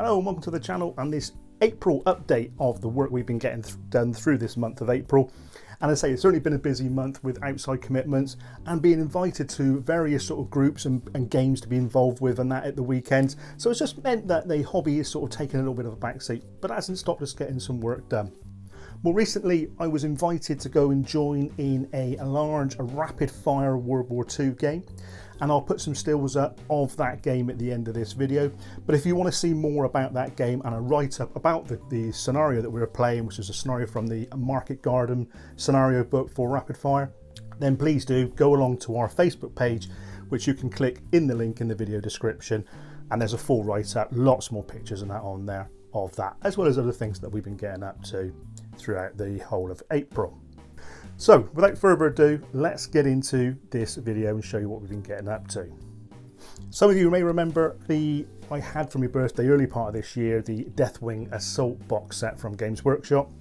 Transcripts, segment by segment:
Hello and welcome to the channel and this April update of the work we've been getting done through this month of April. And as I say, it's certainly been a busy month with outside commitments and being invited to various sort of groups and games to be involved with and that at the weekends. So it's just meant that the hobby is sort of taking a little bit of a backseat, but that hasn't stopped us getting some work done. More recently, I was invited to go and join in a large rapid fire World War II game. And I'll put some stills up of that game at the end of this video. But if you want to see more about that game and a write-up about the scenario that we were playing, which is a scenario from the Market Garden scenario book for Rapid Fire, then please do go along to our Facebook page, which you can click in the link in the video description. And there's a full write-up, lots more pictures and that on there of that, as well as other things that we've been getting up to throughout the whole of April. So without further ado, let's get into this video and show you what we've been getting up to. Some of you may remember I had for my birthday early part of this year the Deathwing Assault box set from Games Workshop.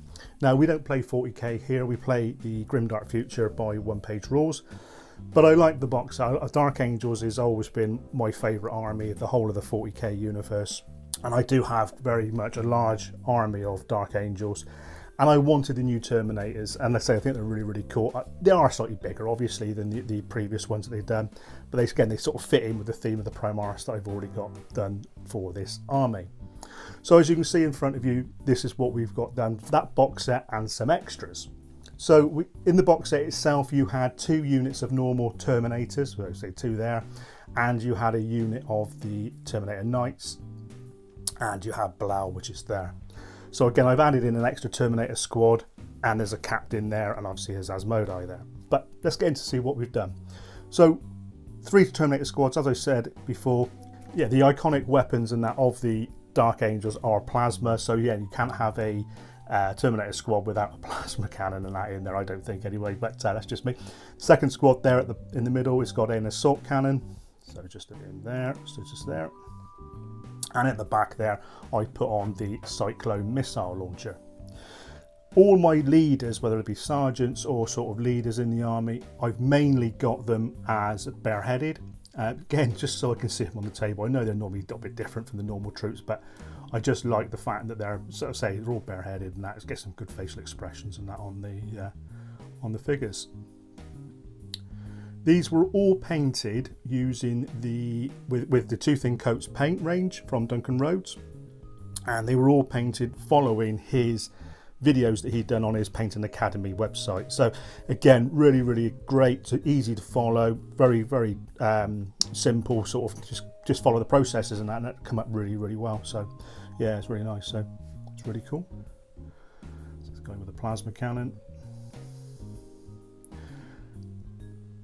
Now we don't play 40k here, we play the Grimdark Future by one-page rules, but I like the box set. Dark Angels has always been my favourite army of the whole of the 40k universe, and I do have very much a large army of Dark Angels. And I wanted the new Terminators, and let's say I think they're really cool. They are slightly bigger, obviously, than the previous ones that they've done, but they sort of fit in with the theme of the Primaris that I've already got done for this army. So as you can see in front of you, this is what we've got done for that box set and some extras. So in the box set itself, you had 2 units of normal Terminators, so say 2 there, and you had a unit of the Terminator Knights, and you have Blau, which is there. So again, I've added in an extra Terminator squad, and there's a captain there, and obviously there's Asmodai there. But let's get into see what we've done. So 3 Terminator squads, as I said before. Yeah, the iconic weapons and that of the Dark Angels are plasma. So yeah, you can't have a Terminator squad without a plasma cannon and that in there, I don't think anyway, but that's just me. Second squad there in the middle, it's got an assault cannon. So just in there, so just there. And at the back there, I put on the Cyclone missile launcher. All my leaders, whether it be sergeants or sort of leaders in the army, I've mainly got them as bareheaded. Again, just so I can see them on the table. I know they're normally a little bit different from the normal troops, but I just like the fact that they're, sort of say, they're all bareheaded, and that gets some good facial expressions and that on the figures. These were all painted using with the Two Thin Coats paint range from Duncan Rhodes, and they were all painted following his videos that he'd done on his Painting Academy website. So again, really great, easy to follow, very simple, sort of just follow the processes and that come up really well. So yeah, it's really nice. So it's really cool. So it's going with the plasma cannon.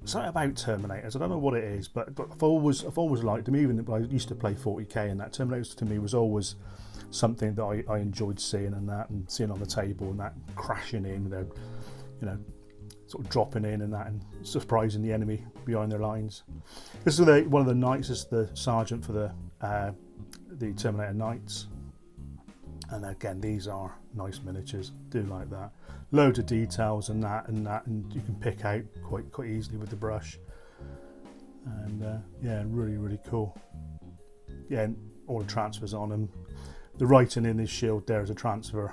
Something about Terminators, I don't know what it is, but I've always liked them. Even I used to play 40k, and that Terminators to me was always something that I enjoyed seeing, and seeing on the table and that crashing in, they're, you know, sort of dropping in and that, and surprising the enemy behind their lines. This is one of the knights. This is the sergeant for the Terminator Knights, and again, these are nice miniatures. Do like that. Loads of details and that, and you can pick out quite easily with the brush. And yeah, really cool. Yeah, and all the transfers on them. The writing in his shield there is a transfer.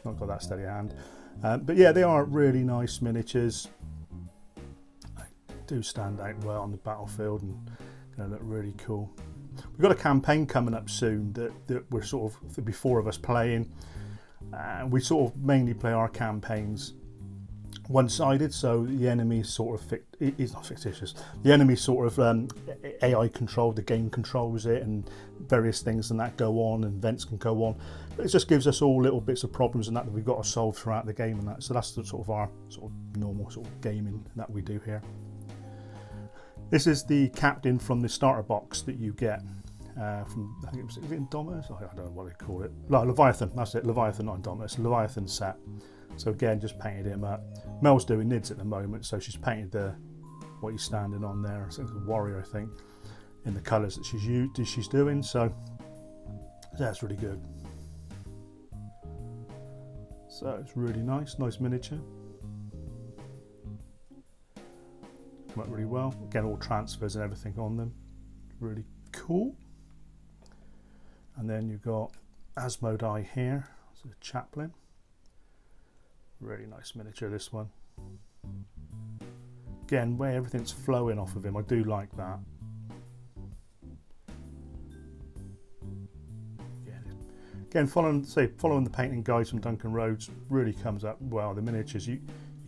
Not got that steady hand. But yeah, they are really nice miniatures. They do stand out well on the battlefield and going to look really cool. We've got a campaign coming up soon that we're sort of, there'll be 4 of us playing. We sort of mainly play our campaigns one-sided, so the enemy sort of is not fictitious. The enemy sort of AI controlled, the game controls it, and various things and that go on, and events can go on. But it just gives us all little bits of problems and that we've got to solve throughout the game and that. So that's the sort of our sort of normal sort of gaming that we do here. This is the captain from the starter box that you get. From, I think it was Indominus? I don't know what they call it. No, Leviathan, that's it. Leviathan, not Indominus. Leviathan set. So again, just painted him up. Mel's doing NIDS at the moment, so she's painted what he's standing on there. I think it's a warrior, I think, in the colours that she's doing. So that's really good. So it's really nice miniature. Come up really well. Again, all transfers and everything on them. Really cool. And then you've got Asmodai here, so the chaplain. Really nice miniature, this one. Again, where everything's flowing off of him, I do like that. Again, following the painting guides from Duncan Rhodes really comes up well. The miniatures, you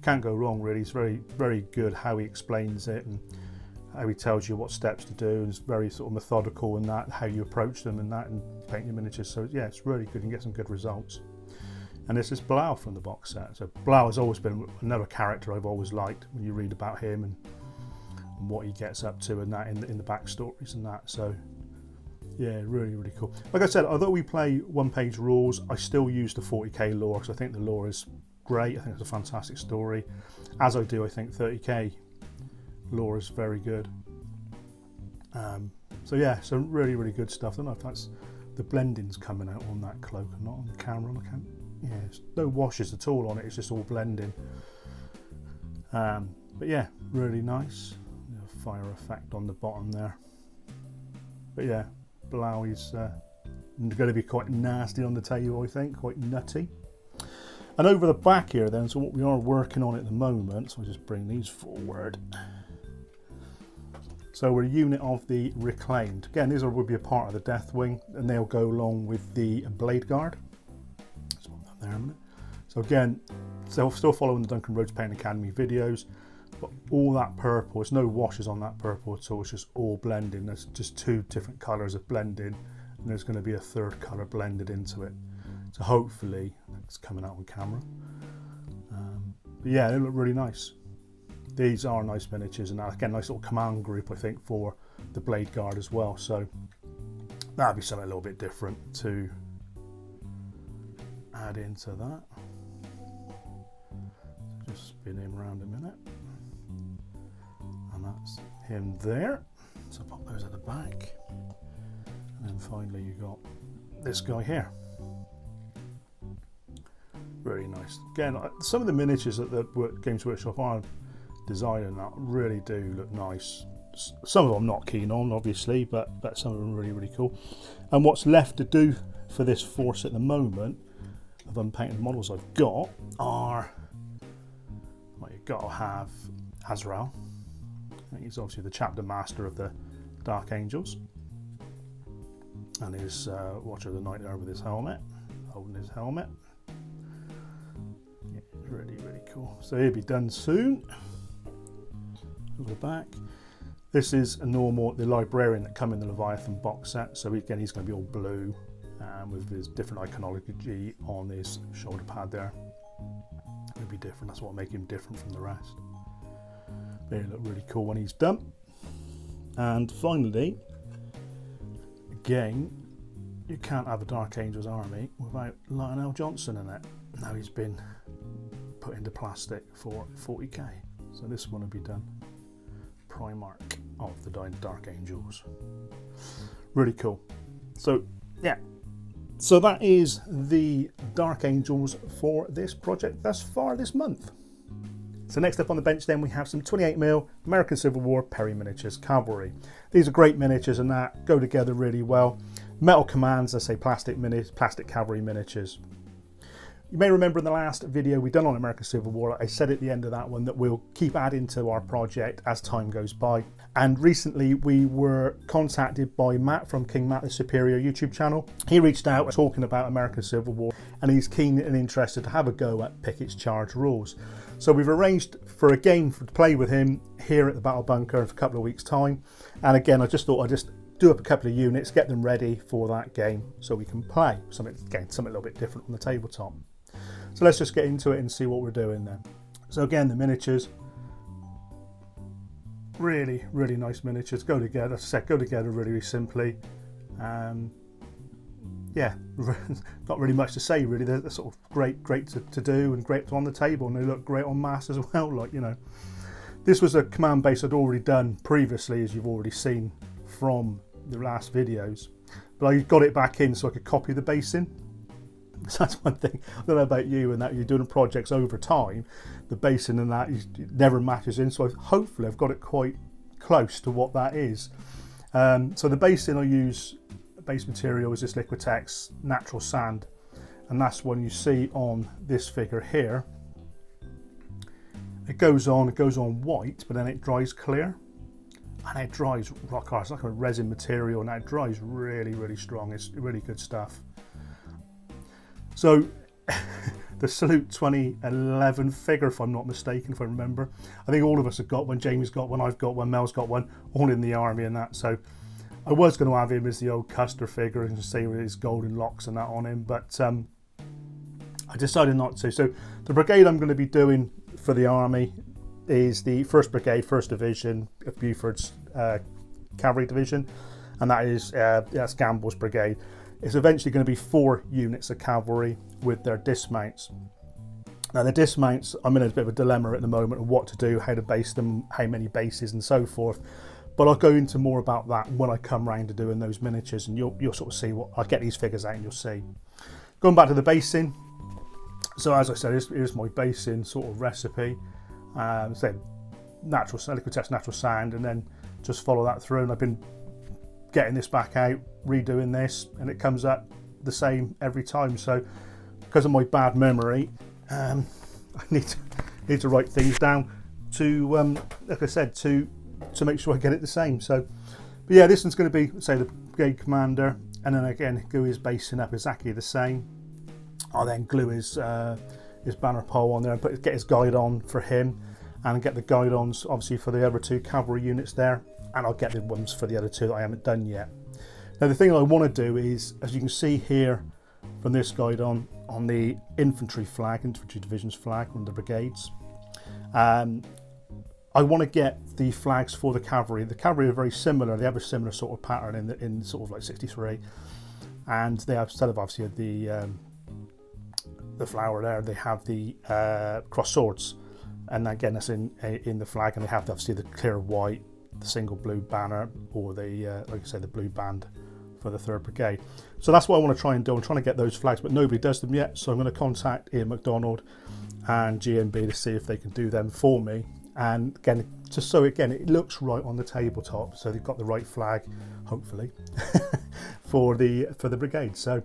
can't go wrong really. It's very, very good how he explains it and how he tells you what steps to do, and it's very sort of methodical in that, how you approach them and that, and painting your miniatures. So yeah, it's really good and get some good results. And this is Blau from the box set. So Blau has always been another character I've always liked when you read about him and what he gets up to and that in the backstories and that. So yeah, really, really cool. Like I said, although we play one-page rules, I still use the 40k lore because I think the lore is great. I think it's a fantastic story. As I do, I think 30k lore is very good. So yeah, so really, really good stuff. I don't know if that's the blending's coming out on that cloak and not on the camera. I can't. Yeah, there's no washes at all on it. It's just all blending. But yeah, really nice. Fire effect on the bottom there. But yeah. Blau is going to be quite nasty on the table, I think, quite nutty. And over the back here then, so what we are working on at the moment, so I'll just bring these forward. So we're a unit of the Reclaimed. Again, these would be a part of the Deathwing, and they'll go along with the Blade Guard. Just put that there a minute. So again, still following the Duncan Rhodes Painting Academy videos. But all that purple, there's no washes on that purple at all, it's just all blending. There's just two different colours of blending, and there's going to be a third colour blended into it. So hopefully it's coming out on camera. But yeah, they look really nice. These are nice miniatures, and again, nice little command group I think for the Blade Guard as well. So that'd be something a little bit different to add into that. Just spin him around a minute. And that's him there. So pop those at the back. And then finally you got this guy here. Really nice. Again, some of the miniatures that the Games Workshop are designing that really do look nice. Some of them I'm not keen on, obviously, but some of them are really, really cool. And what's left to do for this force at the moment of unpainted models I've got are, well, you've got to have Azrael. He's obviously the chapter master of the Dark Angels, and his Watcher of the Night there with his helmet, holding his helmet. Yeah, really, really cool. So he'll be done soon. Over the back. This is a normal, the librarian that come in the Leviathan box set. So again, he's going to be all blue with his different iconology on his shoulder pad there. It'll be different. That's what will make him different from the rest. They look really cool when he's done. And finally, again, you can't have a Dark Angels army without Lionel Johnson in it. Now he's been put into plastic for 40k. So this one will be done. Primarch of the Dark Angels. Really cool. So yeah, so that is the Dark Angels for this project thus far this month. So next up on the bench then we have some 28mm American Civil War Perry Miniatures Cavalry. These are great miniatures and that go together really well. Metal commands, I say plastic cavalry miniatures. You may remember in the last video we done on American Civil War, I said at the end of that one that we'll keep adding to our project as time goes by. And recently we were contacted by Matt from King Matt the Superior YouTube channel. He reached out talking about American Civil War and he's keen and interested to have a go at Pickett's Charge rules. So we've arranged for a game to play with him here at the Battle Bunker in a couple of weeks' time. And again, I just thought I'd just do up a couple of units, get them ready for that game so we can play something a little bit different on the tabletop. So let's just get into it and see what we're doing then. So again, the miniatures, really, really nice miniatures. Go together, as I said, go together really, really simply. Yeah, not really much to say really. They're sort of great to do and great on the table, and they look great on mass as well. Like, you know, this was a command base I'd already done previously, as you've already seen from the last videos, but I got it back in so I could copy the base in. So that's one thing. I don't know about you, and that you're doing projects over time, the basing and that never matches in. So hopefully I've got it quite close to what that is. So the basing I use base material is this Liquitex natural sand, and that's one you see on this figure here. It goes on white, but then it dries clear, and it dries rock hard. It's like a resin material, and it dries really, really strong. It's really good stuff. So the Salute 2011 figure, if I'm not mistaken, if I remember, I think all of us have got one. Jamie's got one, I've got one, Mel's got one, all in the army and that. So I was going to have him as the old Custer figure and see with his golden locks and that on him, but I decided not to. So the brigade I'm going to be doing for the army is the 1st Brigade, 1st Division of Buford's Cavalry Division, and that is that's Gamble's brigade. It's eventually going to be 4 units of cavalry with their dismounts. Now the dismounts, I'm in a bit of a dilemma at the moment of what to do, how to base them, how many bases and so forth. But I'll go into more about that when I come round to doing those miniatures, and you'll sort of see what I'll get these figures out and you'll see. Going back to the basing. So as I said, here's my basing sort of recipe. So natural Liquitex natural sand, and then just follow that through. And I've been getting this back out, redoing this, and it comes up the same every time. So because of my bad memory, I need to write things down to, like I said, to make sure I get it the same. So, but yeah, this one's going to be, say, the brigade commander, and then again glue his basing up exactly the same. I'll then glue his banner pole on there and get his guide on for him, and get the guide ons obviously for the other 2 cavalry units there, and I'll get the ones for the other 2 that I haven't done yet. Now the thing I want to do is, as you can see here from this guide on the infantry division's flag on the brigades, I want to get the flags for the cavalry. The cavalry are very similar. They have a similar sort of pattern in sort of like 63, and they have, instead of obviously the flower there, they have the cross swords, and again that's in the flag, and they have obviously the clear white, the single blue banner, or the like I say, the blue band for the 3rd Brigade. So that's what I want to try and do. I'm trying to get those flags, but nobody does them yet, so I'm going to contact Ian McDonald and GMB to see if they can do them for me. And again, just so again it looks right on the tabletop, so they've got the right flag, hopefully, for the brigade. So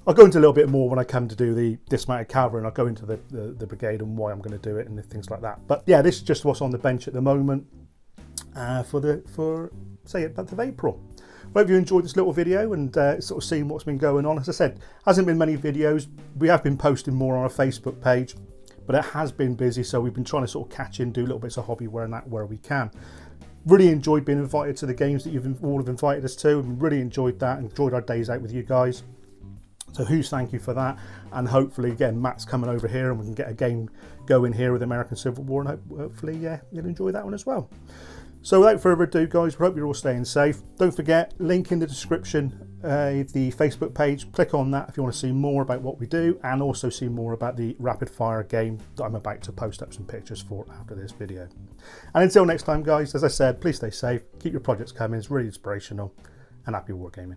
I'll go into a little bit more when I come to do the dismounted cavalry, and I'll go into the brigade and why I'm going to do it and things like that. But yeah, this is just what's on the bench at the moment for say the month of April. I hope you enjoyed this little video and sort of seeing what's been going on. As I said, hasn't been many videos. We have been posting more on our Facebook page, but it has been busy, so we've been trying to sort of catch in, do little bits of hobby where we can. Really enjoyed being invited to the games that you've all have invited us to, and really enjoyed that, enjoyed our days out with you guys. So huge thank you for that, and hopefully again Matt's coming over here and we can get a game going here with American Civil War, and hopefully you'll enjoy that one as well. So without further ado guys, we hope you're all staying safe. Don't forget, link in the description, the Facebook page, click on that if you want to see more about what we do, and also see more about the rapid fire game that I'm about to post up some pictures for after this video. And until next time guys, as I said, please stay safe, keep your projects coming, it's really inspirational, and happy wargaming.